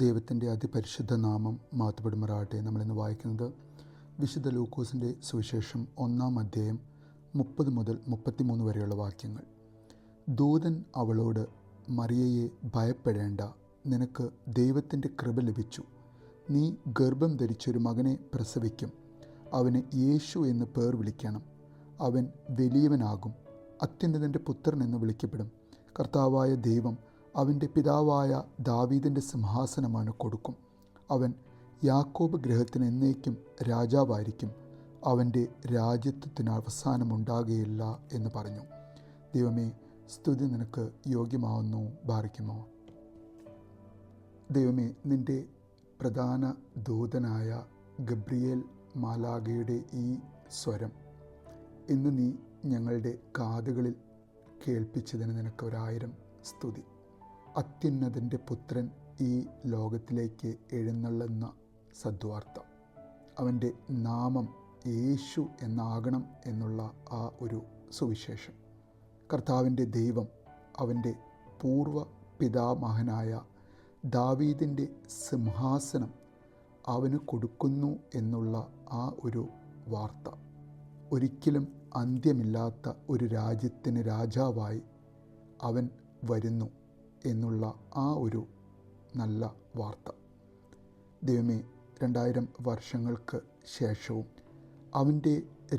ദൈവത്തിൻ്റെ അതിപരിശുദ്ധ നാമം മഹത്വപ്പെടുമാറാകട്ടെ. നമ്മളിന്ന് വായിക്കുന്നത് വിശുദ്ധ ലൂക്കോസിൻ്റെ സുവിശേഷം 1-ാം അധ്യായം 30 മുതൽ 33 വരെയുള്ള വാക്യങ്ങൾ. ദൂതൻ അവളോട്, മറിയയെ ഭയപ്പെടേണ്ട, നിനക്ക് ദൈവത്തിൻ്റെ കൃപ ലഭിച്ചു. നീ ഗർഭം ധരിച്ചൊരു മകനെ പ്രസവിക്കും. അവന് യേശു എന്ന് പേർ വിളിക്കണം. അവൻ വലിയവനാകും, അത്യുന്നതൻ്റെ പുത്രൻ എന്ന് വിളിക്കപ്പെടും. കർത്താവായ ദൈവം അവൻ്റെ പിതാവായ ദാവീദിൻ്റെ സിംഹാസനം അവന് കൊടുക്കും. അവൻ യാക്കോബ് ഗൃഹത്തിന് എന്നേക്കും രാജാവായിരിക്കും. അവൻ്റെ രാജ്യത്വത്തിന് അവസാനമുണ്ടാകുകയില്ല എന്ന് പറഞ്ഞു. ദൈവമേ, സ്തുതി നിനക്ക് യോഗ്യമാവുന്നു. ബാറിക്കുമോ. ദൈവമേ, നിൻ്റെ പ്രധാന ദൂതനായ ഗബ്രിയേൽ മാലാഖയുടെ ഈ സ്വരം ഇന്ന് നീ ഞങ്ങളുടെ കാതുകളിൽ കേൾപ്പിച്ചതിന് നിനക്ക് 1000 സ്തുതി. അത്യുന്നതൻ്റെ പുത്രൻ ഈ ലോകത്തിലേക്ക് എഴുന്നള്ളുന്ന സദ്വാർത്ത, അവൻ്റെ നാമം യേശു എന്നാകണം എന്നുള്ള ആ ഒരു സുവിശേഷം, കർത്താവിൻ്റെ ദൈവം അവൻ്റെ പൂർവ്വ പിതാമഹനായ ദാവീദിൻ്റെ സിംഹാസനം അവന് കൊടുക്കുന്നു എന്നുള്ള ആ ഒരു വാർത്ത, ഒരിക്കലും അന്ത്യമില്ലാത്ത ഒരു രാജ്യത്തിന് രാജാവായി അവൻ വരുന്നു എന്നുള്ള ആ ഒരു നല്ല വാർത്ത. ദൈവമേ, 2000 വർഷങ്ങൾക്ക് ശേഷവും അവൻ്റെ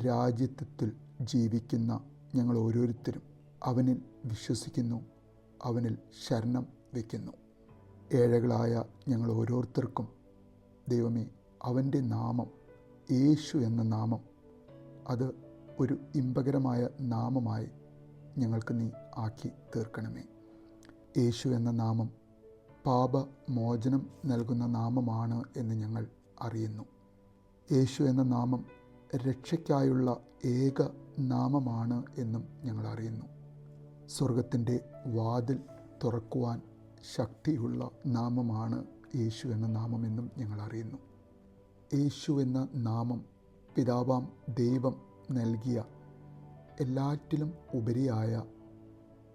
രാജ്യത്വത്തിൽ ജീവിക്കുന്ന ഞങ്ങൾ ഓരോരുത്തരും അവനിൽ വിശ്വസിക്കുന്നു, അവനിൽ ശരണം വയ്ക്കുന്നു. ഏഴകളായ ഞങ്ങൾ ഓരോരുത്തർക്കും ദൈവമേ, അവൻ്റെ നാമം യേശു എന്ന നാമം അത് ഒരു ഇമ്പകരമായ നാമമായി ഞങ്ങൾക്ക് നീ ആക്കി തീർക്കണമേ. യേശു എന്ന നാമം പാപമോചനം നൽകുന്ന നാമമാണ് എന്ന് ഞങ്ങൾ അറിയുന്നു. യേശു എന്ന നാമം രക്ഷയ്ക്കായുള്ള ഏക നാമമാണ് എന്നും ഞങ്ങൾ അറിയുന്നു. സ്വർഗത്തിൻ്റെ വാതിൽ തുറക്കുവാൻ ശക്തിയുള്ള നാമമാണ് യേശു എന്ന നാമമെന്നും ഞങ്ങൾ അറിയുന്നു. യേശു എന്ന നാമം പിതാവാം ദൈവം നൽകിയ എല്ലാറ്റിലും ഉപരിയായ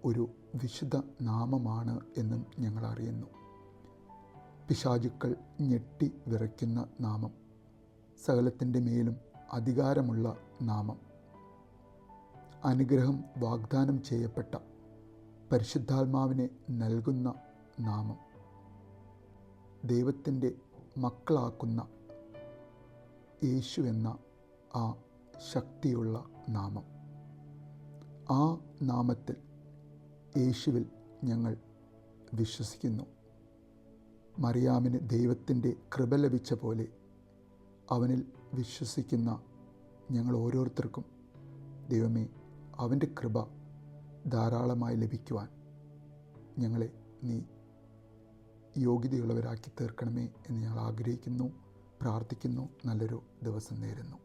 ഒരു വിശുദ്ധ നാമമാണ് എന്നും ഞങ്ങൾ അറിയുന്നു. പിശാചുക്കൾ ഞെട്ടി വിറയ്ക്കുന്ന നാമം, സകലത്തിൻ്റെ മേലും അധികാരമുള്ള നാമം, അനുഗ്രഹം വാഗ്ദാനം ചെയ്യപ്പെട്ട പരിശുദ്ധാത്മാവിനെ നൽകുന്ന നാമം, ദൈവത്തിൻ്റെ മക്കളാക്കുന്ന യേശു എന്ന ആ ശക്തിയുള്ള നാമം. ആ നാമത്തിൽ, യേശുവിൽ ഞങ്ങൾ വിശ്വസിക്കുന്നു. മറിയാമിന് ദൈവത്തിൻ്റെ കൃപ ലഭിച്ച പോലെ അവനിൽ വിശ്വസിക്കുന്ന ഞങ്ങൾ ഓരോരുത്തർക്കും ദൈവമേ, അവൻ്റെ കൃപ ധാരാളമായി ലഭിക്കുവാൻ ഞങ്ങളെ നീ യോഗ്യതയുള്ളവരാക്കി തീർക്കണമേ എന്ന് ഞങ്ങൾ ആഗ്രഹിക്കുന്നു, പ്രാർത്ഥിക്കുന്നു. നല്ലൊരു ദിവസം നേരുന്നു.